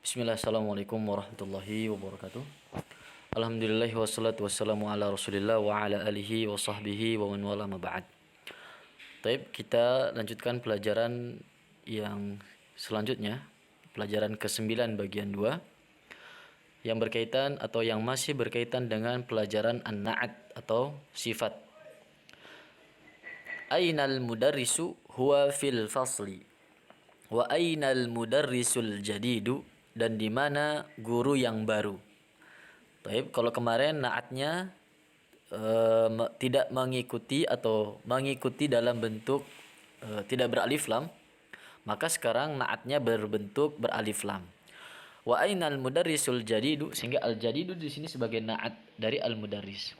Bismillah, assalamualaikum warahmatullahi wabarakatuh. Alhamdulillah wassalatu wassalamu ala rasulillah wa ala alihi wa sahbihi wa man wala ma ba'd. Taib, kita lanjutkan pelajaran yang selanjutnya, pelajaran ke-9 bagian 2 yang berkaitan atau yang masih berkaitan dengan pelajaran an-na'at atau sifat. Ainal mudarrisu huwa fil fasli wa ainal mudarrisul jadidu, dan di mana guru yang baru. Baik, kalau kemarin naatnya tidak mengikuti atau mengikuti dalam bentuk tidak beralif lam, maka sekarang naatnya berbentuk beralif lam. Wa ainal mudarrisul jadidu, sehingga al jadidu di sini sebagai naat dari al mudarris.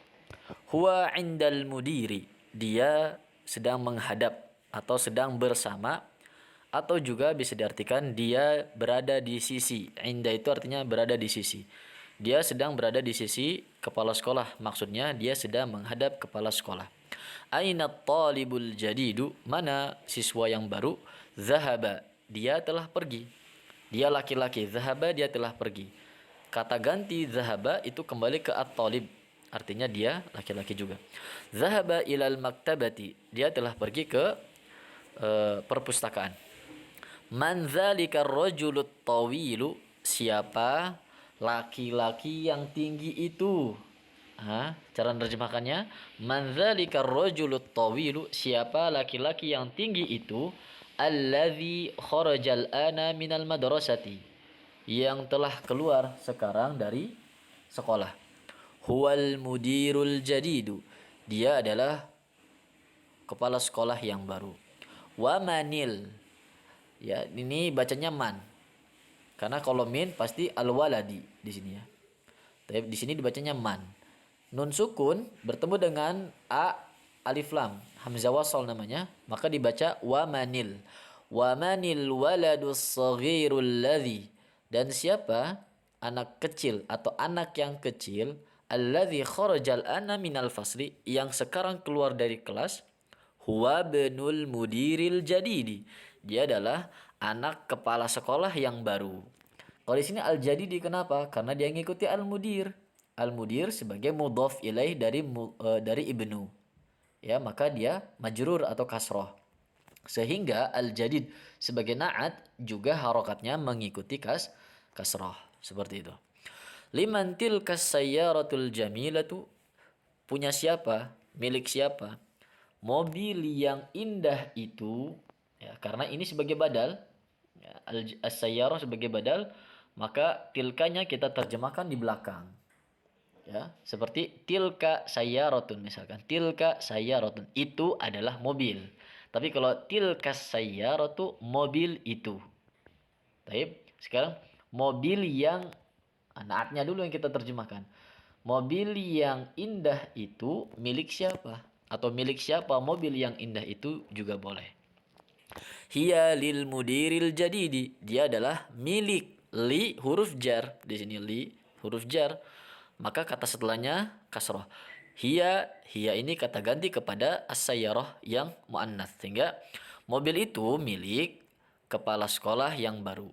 Huwa indal mudiri, dia sedang menghadap atau sedang bersama, atau juga bisa diartikan dia berada di sisi. Inda itu artinya berada di sisi. Dia sedang berada di sisi kepala sekolah. Maksudnya dia sedang menghadap kepala sekolah. Aina talibul jadidu, mana siswa yang baru? Zahaba, dia telah pergi. Dia laki-laki. Zahaba, dia telah pergi. Kata ganti zahaba itu kembali ke at-talib. Artinya dia laki-laki juga. Zahaba ilal maktabati, dia telah pergi ke perpustakaan. Man dzalika ar-rajulut tawilu, siapa laki-laki yang tinggi itu? Cara menerjemahkannya, man dzalika ar-rajulut tawilu, siapa laki-laki yang tinggi itu? Alladzi kharajal ana minal madrasati, yang telah keluar sekarang dari sekolah. Huwal mudirul jadidu, dia adalah kepala sekolah yang baru. Wa manil, ya, ini bacanya man. Karena kalau min pasti al-waladi di sini ya. Tapi di sini dibacanya man. Nun sukun bertemu dengan a alif lam, hamzah wasal namanya, maka dibaca wa manil. Wa manil waladus saghirul ladzi, dan siapa anak kecil atau anak yang kecil, alladzi kharajal ana minal fasli, yang sekarang keluar dari kelas. Huwa benul mudiril jadidi, dia adalah anak kepala sekolah yang baru. Kalau di sini al jadidi kenapa? Karena dia ngikuti al mudir. Al mudir sebagai mudhaf ilaih dari ibnu. Ya, maka dia majrur atau kasroh. Sehingga al jadid sebagai naat juga harokatnya mengikuti kasroh. Seperti itu. Liman tilkas sayyaratul jamilatu, punya siapa? Milik siapa? Mobil yang indah itu, ya, karena ini sebagai badal, ya, as-sayyarah sebagai badal, maka tilkanya kita terjemahkan di belakang, ya, seperti tilka sayyaratun, misalkan tilka sayyaratun itu adalah mobil, tapi kalau tilka sayyaratu mobil itu. Baik, sekarang mobil yang naatnya dulu yang kita terjemahkan. Mobil yang indah itu milik siapa? Atau milik siapa mobil yang indah itu juga boleh. Hiya lil mudiril jadidi, dia adalah milik. Li huruf jar, di sini li huruf jar, maka kata setelahnya kasroh. Hiya ini kata ganti kepada as-sayyarah yang muannats, sehingga mobil itu milik kepala sekolah yang baru.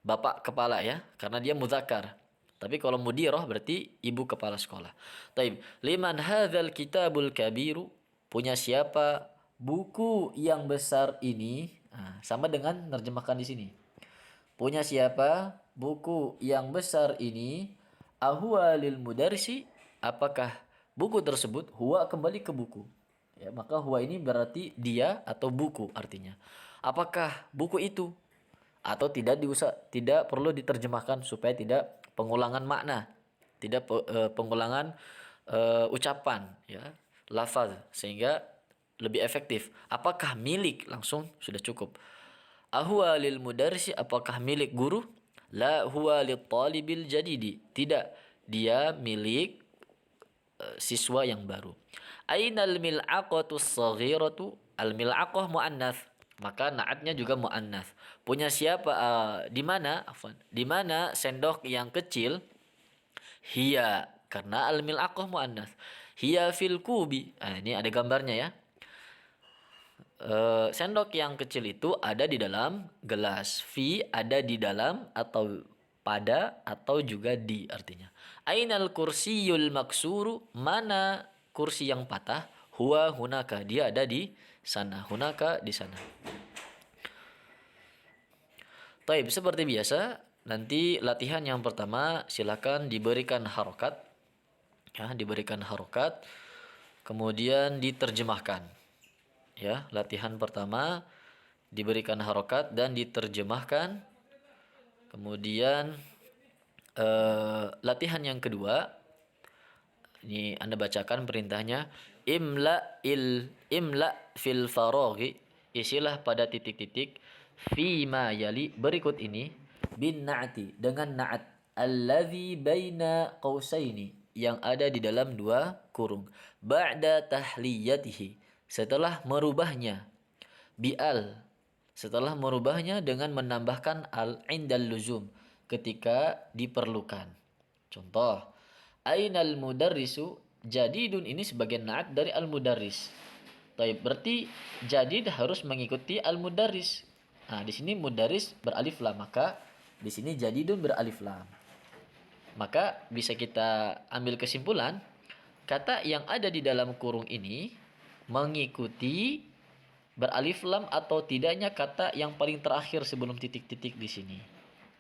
Bapak kepala, ya, karena dia muzakkar. Tapi kalau mudirah berarti ibu kepala sekolah. Taib. Liman hadzal kitabul kabiru, punya siapa buku yang besar ini? Sama dengan nerjemahkan di sini. Punya siapa buku yang besar ini? Ahuwa lil mudarisi, apakah buku tersebut? Huwa kembali ke buku. Ya, maka huwa ini berarti dia atau buku artinya. Apakah buku itu? Atau tidak perlu diterjemahkan supaya tidak pengulangan makna, tidak pengulangan ucapan, ya, lafaz, sehingga lebih efektif. Apakah milik, langsung sudah cukup. Ahwa lil mudarrisi, apakah milik guru? La huwa lit talibil jadidi, tidak, dia milik siswa yang baru. Ainal mil'aqatus saghiratu, al mil'aqah muannats, maka naatnya juga muannats. Punya siapa? Di mana? Afwan. Di mana sendok yang kecil? Hiya, karena al mil'aqah muannats. Hiya fil kubi. Ini ada gambarnya, ya. Sendok yang kecil itu ada di dalam gelas. Fi ada di dalam, atau pada atau juga di artinya. Ainal kursiyul maksuru, mana kursi yang patah? Huwa hunaka, dia ada di sana. Hunaka di sana. Taib, seperti biasa, nanti latihan yang pertama silakan diberikan harokat, ya, diberikan harokat, kemudian diterjemahkan. Ya, latihan pertama diberikan harokat dan diterjemahkan. Kemudian latihan yang kedua, ini Anda bacakan perintahnya, imla fil faraghi, isilah pada titik-titik, fima yali, berikut ini, bin na'ati, dengan na'at, allazi baina qausaini, yang ada di dalam dua kurung, ba'da tahliyatihi, setelah merubahnya, bi'al, setelah merubahnya dengan menambahkan al indal luzum, ketika diperlukan. Contoh, ainal mudarrisu, jadidun ini sebagai naat dari al mudarris. Taib, berarti jadid harus mengikuti al mudarris. Nah, di sini mudarris beralif lam, maka di sini jadidun beralif lam. Maka bisa kita ambil kesimpulan, kata yang ada di dalam kurung ini mengikuti beralif lam atau tidaknya kata yang paling terakhir sebelum titik-titik di sini.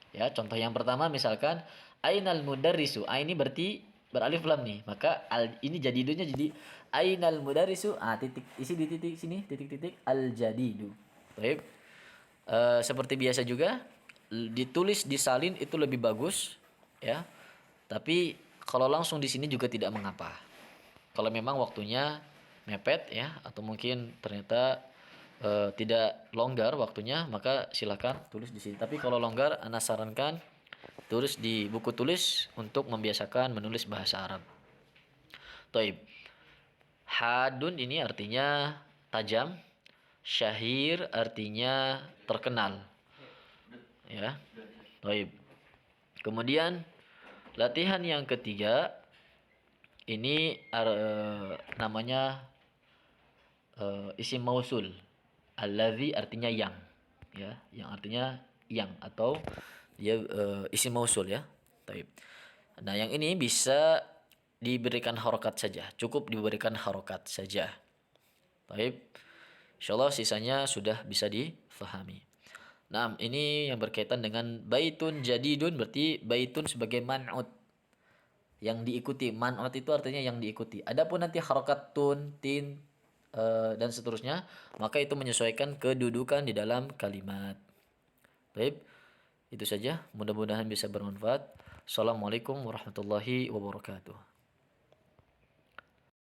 Ya, contoh yang pertama misalkan ainal mudarrisu. Ini berarti beralif lam nih. Maka ini jadidunya jadi ainal mudarrisu. Titik isi di titik sini, titik-titik al jadidu. Baik. Seperti biasa juga ditulis disalin itu lebih bagus, ya. Tapi kalau langsung di sini juga tidak mengapa. Kalau memang waktunya mepet, ya, atau mungkin ternyata tidak longgar waktunya, maka silakan tulis di sini. Tapi kalau longgar, Ana sarankan tulis di buku tulis untuk membiasakan menulis bahasa Arab. Taib. Hadun ini artinya tajam, syahir artinya terkenal. Ya. Taib. Kemudian latihan yang ketiga ini namanya isim mausul. Allazi artinya yang, ya, yang artinya yang, atau dia isim mausul, ya. Taib. Nah, yang ini bisa diberikan harokat saja, cukup diberikan harokat saja. Taib. Insyaallah sisanya sudah bisa difahami. Nah, ini yang berkaitan dengan baitun jadidun, berarti baitun sebagai man'ut, yang diikuti. Man'ut itu artinya yang diikuti. Adapun nanti harokat tun, tin, dan seterusnya, maka itu menyesuaikan kedudukan di dalam kalimat. Baik, itu saja. Mudah-mudahan bisa bermanfaat. Assalamualaikum warahmatullahi wabarakatuh.